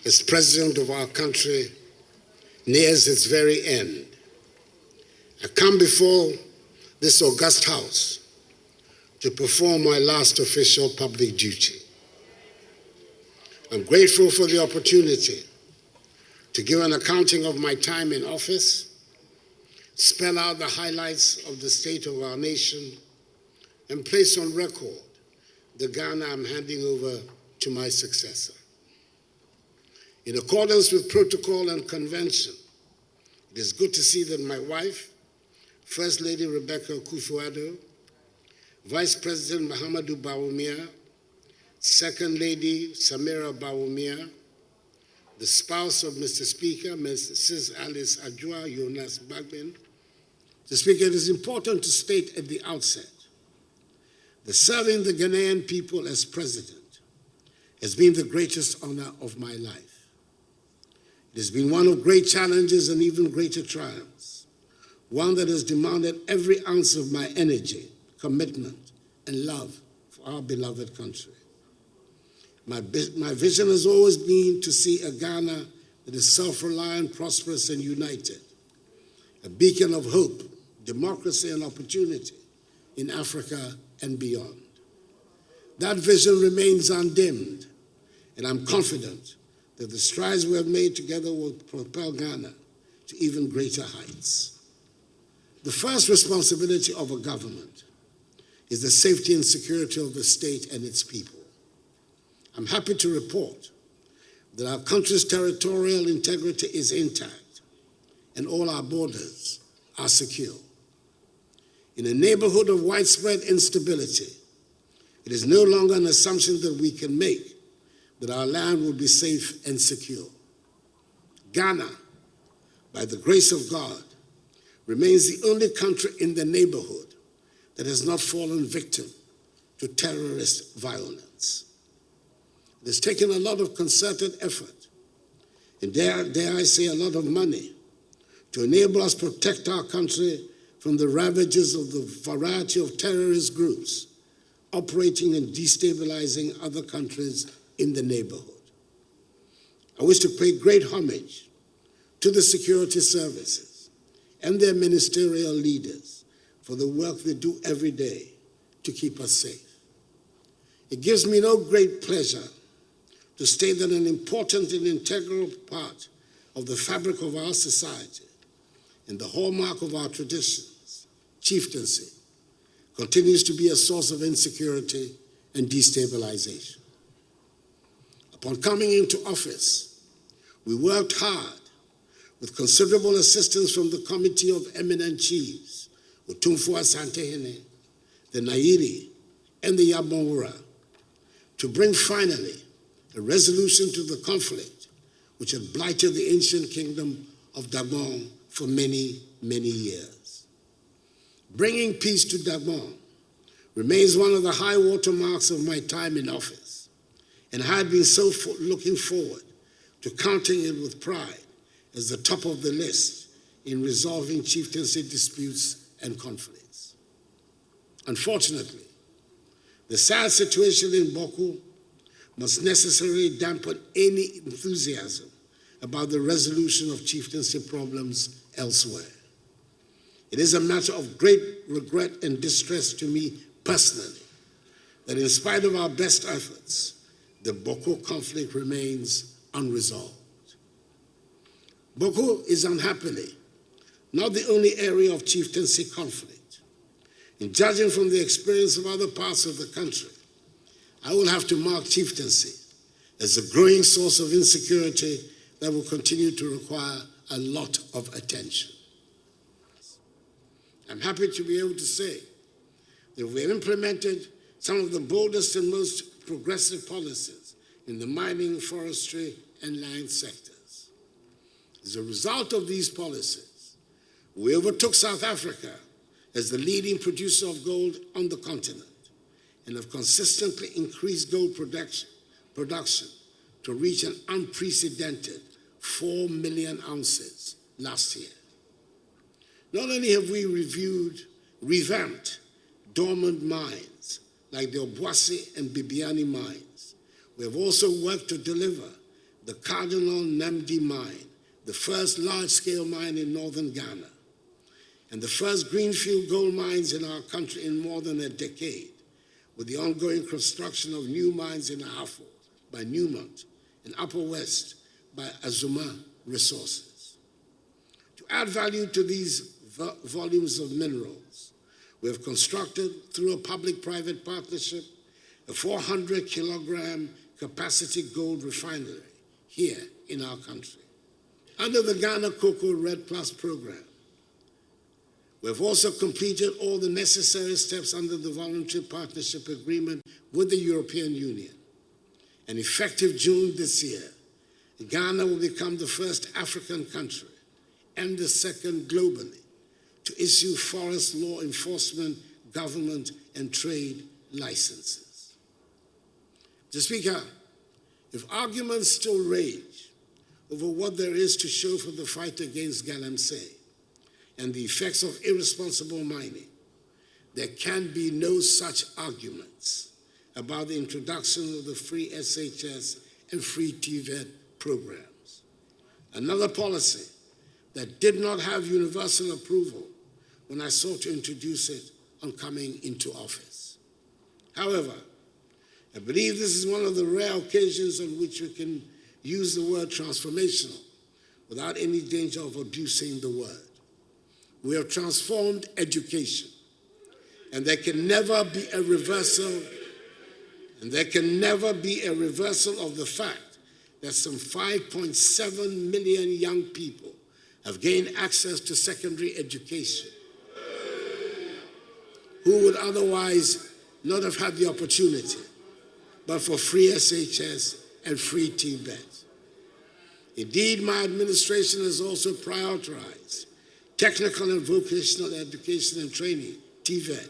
as President of our country nears its very end, I come before this august House to perform my last official public duty. I'm grateful for the opportunity to give an accounting of my time in office, spell out the highlights of the state of our nation, and place on record the Ghana I'm handing over to my successor. In accordance with protocol and convention, it is good to see that my wife, First Lady Rebecca Akufo-Addo, Vice President Mahamadou Bawumia, Second Lady Samira Bawumia, the spouse of Mr. Speaker, Mrs. Alice Adjoa Jonas Bagbin. Mr. Speaker, it is important to state at the outset that serving the Ghanaian people as president has been the greatest honor of my life. It has been one of great challenges and even greater triumphs, one that has demanded every ounce of my energy, commitment, and love for our beloved country. My vision has always been to see a Ghana that is self-reliant, prosperous, and united, a beacon of hope, democracy, and opportunity in Africa and beyond. That vision remains undimmed, and I'm confident that the strides we have made together will propel Ghana to even greater heights. The first responsibility of a government is the safety and security of the state and its people. I'm happy to report that our country's territorial integrity is intact and all our borders are secure. In a neighborhood of widespread instability, it is no longer an assumption that we can make that our land will be safe and secure. Ghana, by the grace of God, remains the only country in the neighborhood that has not fallen victim to terrorist violence. It has taken a lot of concerted effort, and dare I say a lot of money, to enable us to protect our country from the ravages of the variety of terrorist groups operating and destabilizing other countries in the neighborhood. I wish to pay great homage to the security services and their ministerial leaders for the work they do every day to keep us safe. It gives me no great pleasure to state that an important and integral part of the fabric of our society and the hallmark of our traditions, chieftaincy, continues to be a source of insecurity and destabilization. Upon coming into office, we worked hard with considerable assistance from the Committee of Eminent Chiefs, Otumfuo Asantehene, the Nairi, and the Yabonwura, to bring finally a resolution to the conflict which had blighted the ancient kingdom of Gabon for many, many years. Bringing peace to Gabon remains one of the high watermarks of my time in office, and I had been so looking forward to counting it with pride as the top of the list in resolving chieftaincy disputes and conflicts. Unfortunately, the sad situation in Boko must necessarily dampen any enthusiasm about the resolution of chieftaincy problems elsewhere. It is a matter of great regret and distress to me personally that in spite of our best efforts, the Boko conflict remains unresolved. Boko is unhappily not the only area of chieftaincy conflict. In judging from the experience of other parts of the country, I will have to mark chieftaincy as a growing source of insecurity that will continue to require a lot of attention. I'm happy to be able to say that we have implemented some of the boldest and most progressive policies in the mining, forestry, and land sectors. As a result of these policies, we overtook South Africa as the leading producer of gold on the continent and have consistently increased gold production to reach an unprecedented 4 million ounces last year. Not only have we revamped dormant mines like the Obuasi and Bibiani mines, we have also worked to deliver the Cardinal Namdi mine, the first large-scale mine in northern Ghana, and the first greenfield gold mines in our country in more than a decade, with the ongoing construction of new mines in Ahafo by Newmont, in Upper West by Azuma Resources. To add value to these volumes of minerals, we have constructed, through a public-private partnership, a 400-kilogram capacity gold refinery here in our country. Under the Ghana Cocoa Red Plus program, we have also completed all the necessary steps under the voluntary partnership agreement with the European Union. And effective June this year, Ghana will become the first African country and the second globally to issue forest law enforcement, government, and trade licenses. Mr. Speaker, if arguments still rage over what there is to show for the fight against galamsey and the effects of irresponsible mining, there can be no such arguments about the introduction of the free SHS and free TVET programs. Another policy that did not have universal approval when I sought to introduce it on coming into office. However, I believe this is one of the rare occasions on which we can use the word transformational without any danger of abusing the word. We have transformed education, and there can never be a reversal, of the fact that some 5.7 million young people have gained access to secondary education who would otherwise not have had the opportunity, but for free SHS and free TVET. Indeed, my administration has also prioritized technical and vocational education and training, TVET,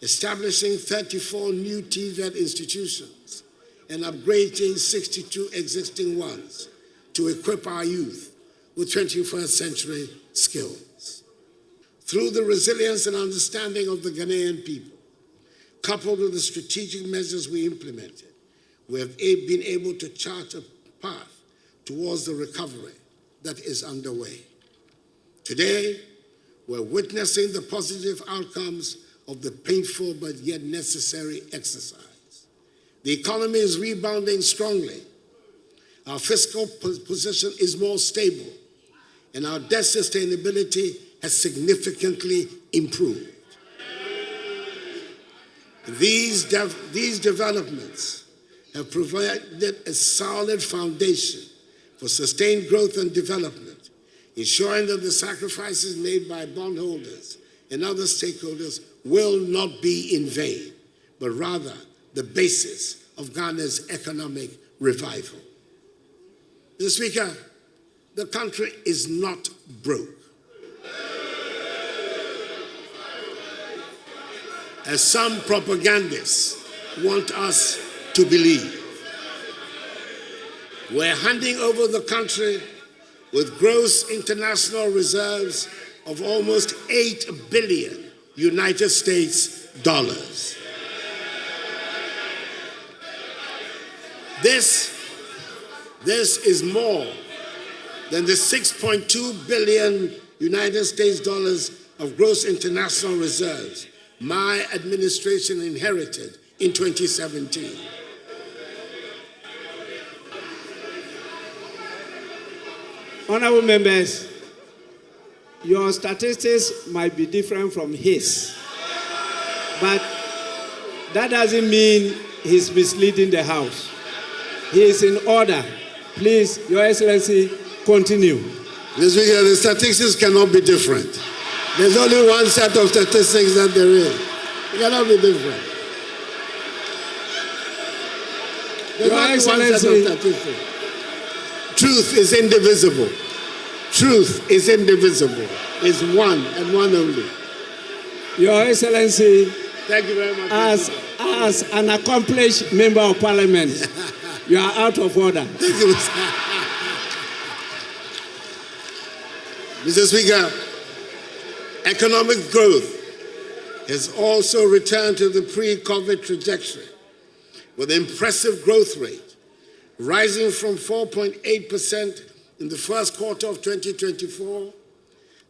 establishing 34 new TVET institutions and upgrading 62 existing ones to equip our youth with 21st century skills. Through the resilience and understanding of the Ghanaian people, coupled with the strategic measures we implemented, we have been able to chart a path towards the recovery that is underway. Today, we're witnessing the positive outcomes of the painful but yet necessary exercise. The economy is rebounding strongly. Our fiscal position is more stable, and our debt sustainability has significantly improved. These developments have provided a solid foundation for sustained growth and development, ensuring that the sacrifices made by bondholders and other stakeholders will not be in vain, but rather the basis of Ghana's economic revival. Mr. Speaker, the country is not broke, as some propagandists want us to believe. We're handing over the country with gross international reserves of almost $8 billion United States dollars. This is more than the $6.2 billion United States dollars of gross international reserves my administration inherited in 2017. Honorable members, your statistics might be different from his, but that doesn't mean he's misleading the House. He is in order. Please, Your Excellency, continue. Mr. Speaker, the statistics cannot be different. There's only one set of statistics that there is. It cannot be different. There's only one set of statistics. Truth is indivisible. Truth is indivisible. It's one and one only. Your Excellency, thank you very much. As an accomplished member of Parliament, you are out of order. Thank you, Mr. Speaker, economic growth has also returned to the pre-COVID trajectory with an impressive growth rate, rising from 4.8% in the first quarter of 2024,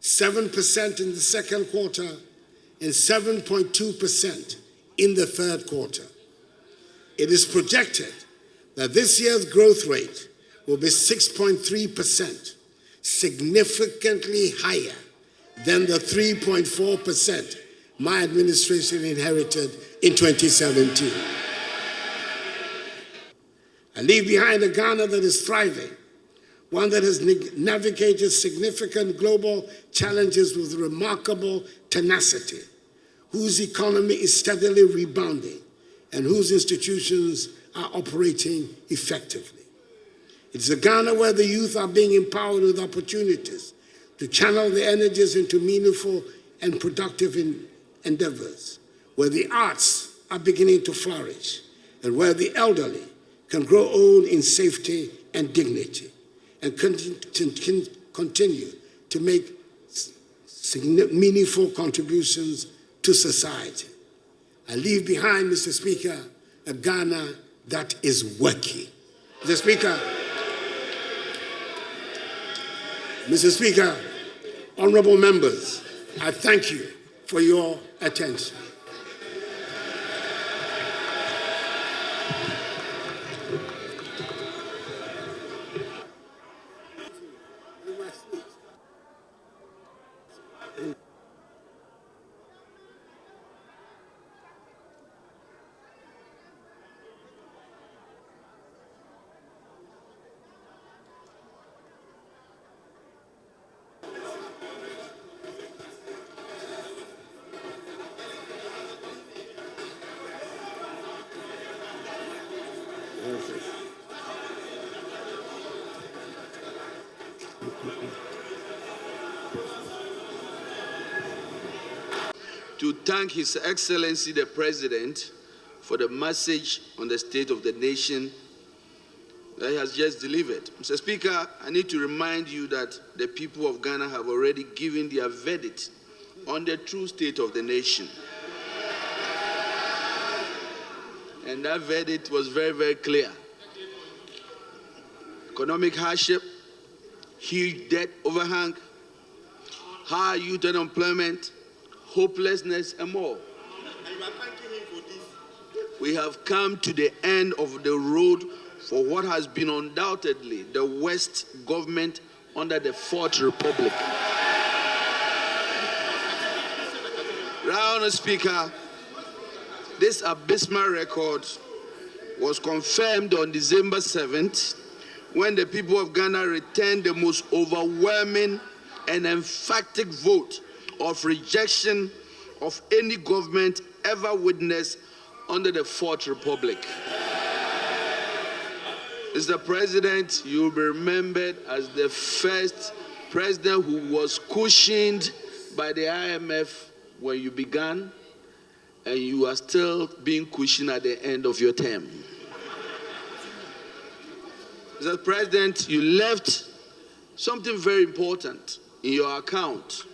7% in the second quarter, and 7.2% in the third quarter. It is projected that this year's growth rate will be 6.3%, significantly higher than the 3.4% my administration inherited in 2017. I leave behind a Ghana that is thriving, one that has navigated significant global challenges with remarkable tenacity, whose economy is steadily rebounding, and whose institutions are operating effectively. It's a Ghana where the youth are being empowered with opportunities to channel their energies into meaningful and productive endeavors, where the arts are beginning to flourish, and where the elderly can grow old in safety and dignity, and continue to make meaningful contributions to society. I leave behind, Mr. Speaker, a Ghana that is working. Mr. Speaker, honorable members, I thank you for your attention. To thank His Excellency the President for the message on the state of the nation that he has just delivered. Mr. Speaker, I need to remind you that the people of Ghana have already given their verdict on the true state of the nation. And that verdict was very, very clear. Economic hardship, huge debt overhang, high youth unemployment, hopelessness, and more. We have come to the end of the road for what has been undoubtedly the worst government under the Fourth Republic. Honourable Speaker, this abysmal record was confirmed on December 7th when the people of Ghana returned the most overwhelming and emphatic vote of rejection of any government ever witnessed under the Fourth Republic. Mr. President, you will be remembered as the first president who was cushioned by the IMF when you began, and you are still being cushioned at the end of your term. Mr. President, you left something very important in your account.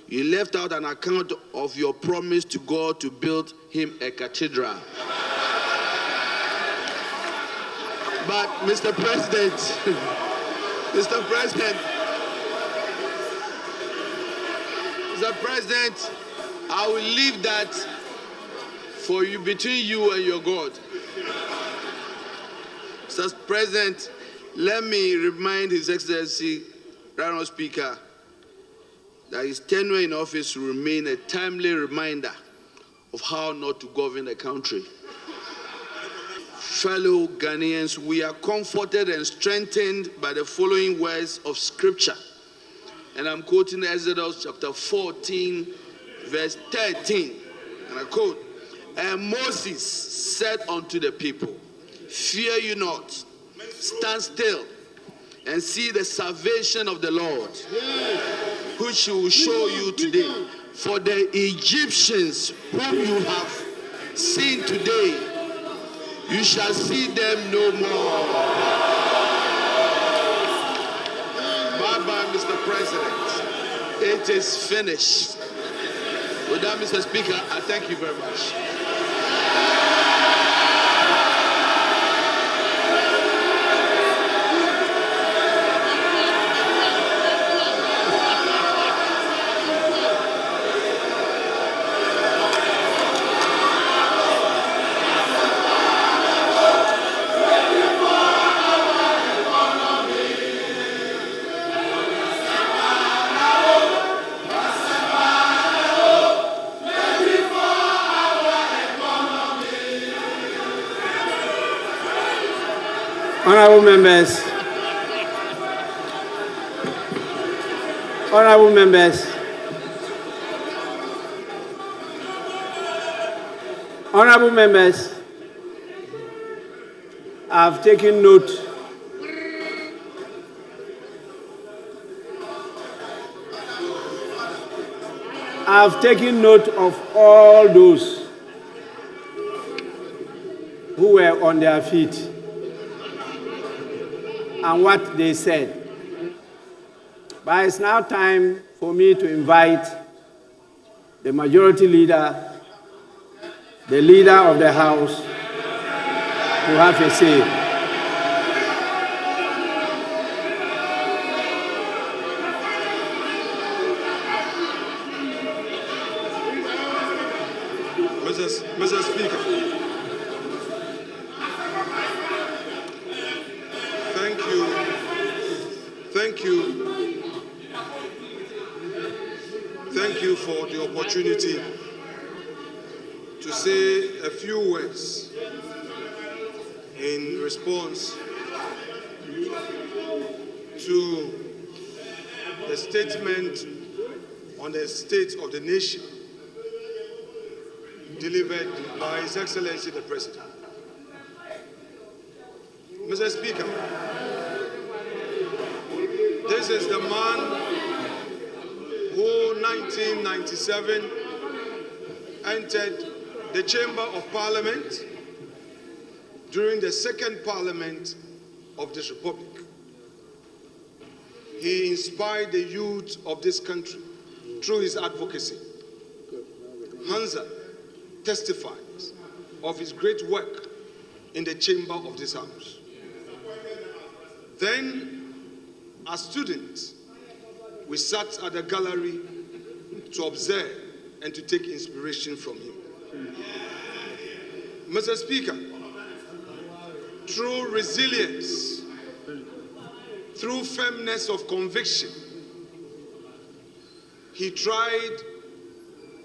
You left out an account of your promise to God to build him a cathedral. But Mr. President, Mr. President, I will leave that for you, between you and your God. Mr. President, let me remind His Excellency, Honourable Speaker, that his tenure in office will remain a timely reminder of how not to govern the country. Fellow Ghanaians, we are comforted and strengthened by the following words of Scripture. And I'm quoting Exodus chapter 14, verse 13. And I quote, "And Moses said unto the people, Fear you not, stand still, and see the salvation of the Lord, which he will show you today. For the Egyptians whom you have seen today, you shall see them no more." Bye-bye, Mr. President. It is finished. With that, Mr. Speaker, I thank you very much. Honorable members. Honorable members. Honorable members, I've taken note of all those who were on their feet and what they said. But it's now time for me to invite the majority leader, the leader of the House, to have a say. Mr. Speaker, thank you for the opportunity to say a few words in response to the statement on the state of the nation delivered by His Excellency the President. Mr. Speaker, this is the man who, 1997, entered the Chamber of Parliament during the second Parliament of this Republic. He inspired the youth of this country through his advocacy. Hansa testifies of his great work in the chamber of this House. Then, as students, we sat at the gallery to observe and to take inspiration from him. Mr. Speaker, through resilience, through firmness of conviction, he tried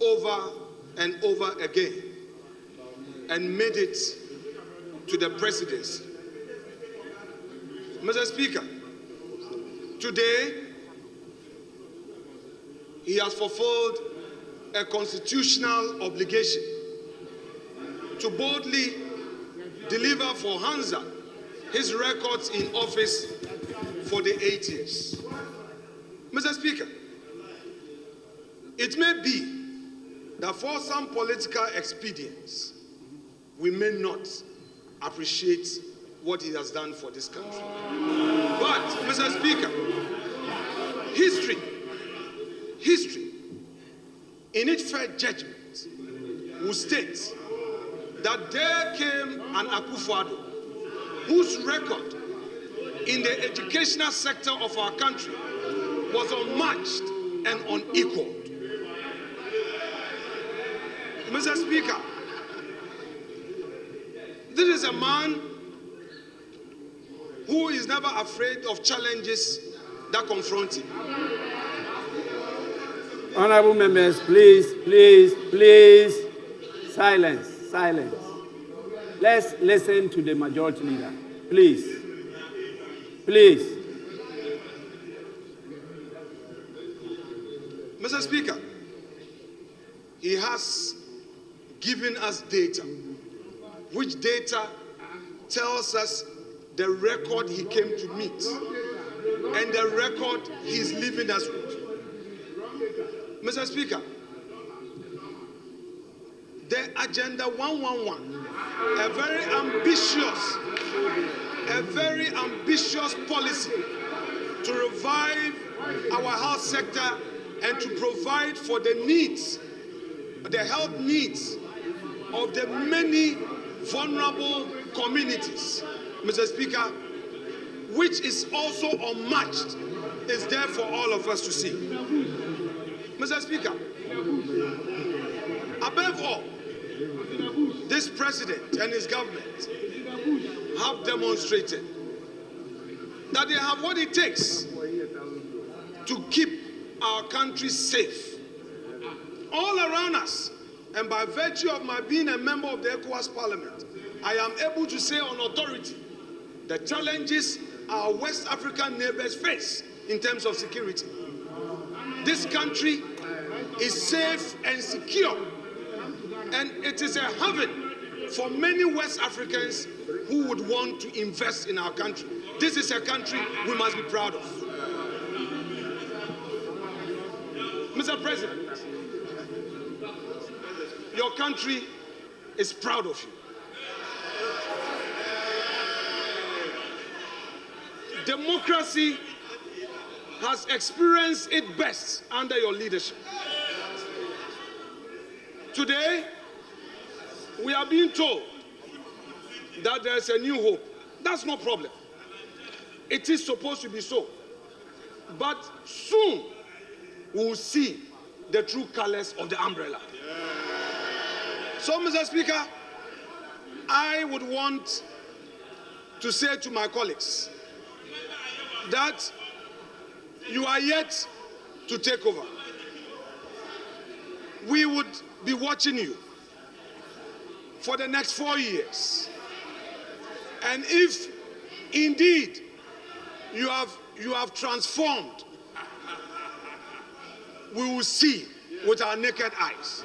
over and over again and made it to the presidency. Mr. Speaker, today he has fulfilled a constitutional obligation to boldly deliver for Hansa his records in office for the 8 years. Mr. Speaker, it may be that for some political expedience, we may not appreciate what he has done for this country. But, Mr. Speaker, history, in its fair judgment, will state that there came an Akufo-Addo whose record in the educational sector of our country was unmatched and unequaled. Mr. Speaker, this is a man who is never afraid of challenges that confront him. Honorable members, please, silence. Let's listen to the majority leader. Please. Mr. Speaker, he has given us data, which data tells us the record he came to meet and the record he's leaving us with. Mr. Speaker, the Agenda 111, a very ambitious policy to revive our health sector and to provide for the needs, the health needs of the many vulnerable communities, Mr. Speaker, which is also unmatched, is there for all of us to see. Mr. Speaker, above all, this president and his government have demonstrated that they have what it takes to keep our country safe all around us. And by virtue of my being a member of the ECOWAS Parliament, I am able to say on authority the challenges our West African neighbors face in terms of security. This country is safe and secure, and it is a haven for many West Africans who would want to invest in our country. This is a country we must be proud of. Mr. President, your country is proud of you. Democracy has experienced its best under your leadership. Today, we are being told that there's a new hope. That's no problem. It is supposed to be so. But soon, we will see the true colors of the umbrella. So, Mr. Speaker, I would want to say to my colleagues that you are yet to take over. We would be watching you for the next 4 years. And if indeed you have transformed, we will see with our naked eyes.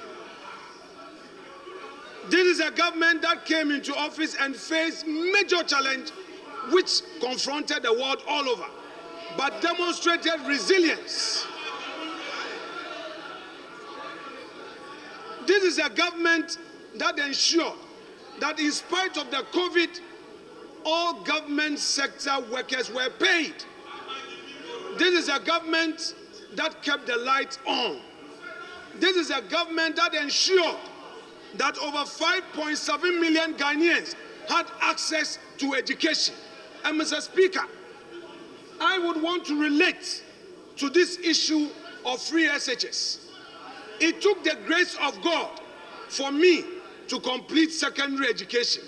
This is a government that came into office and faced major challenge which confronted the world all over, but demonstrated resilience. This is a government that ensured that in spite of the COVID, all government sector workers were paid. This is a government that kept the lights on. This is a government that ensured that over 5.7 million Ghanaians had access to education. And Mr. Speaker, I would want to relate to this issue of free SHS. It took the grace of God for me to complete secondary education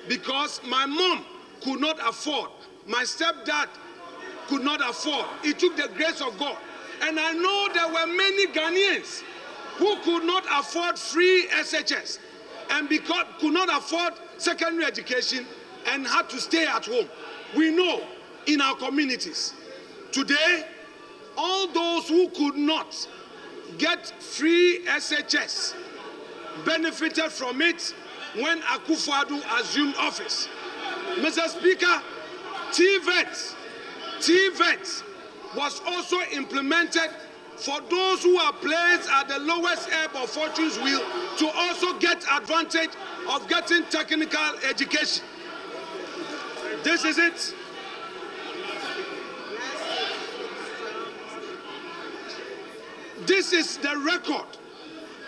because my mom could not afford, my stepdad could not afford. It took the grace of God. And I know there were many Ghanaians who could not afford free SHS and because could not afford secondary education and had to stay at home. We know in our communities today, all those who could not get free SHS benefited from it when Akufo-Addo assumed office. Mr. Speaker, TVET was also implemented for those who are placed at the lowest ebb of fortune's wheel to also get advantage of getting technical education. This is it. This is the record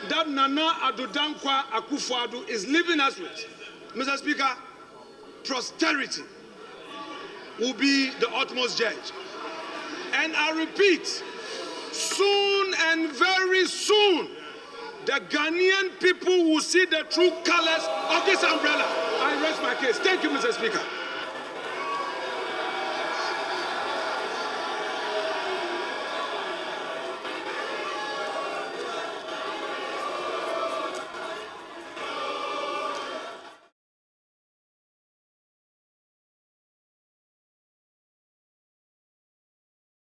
that Nana Akufo-Addo is leaving us with. Mr. Speaker, posterity will be the utmost judge. And I repeat, soon and very soon, the Ghanaian people will see the true colors of this umbrella. I rest my case. Thank you, Mr. Speaker.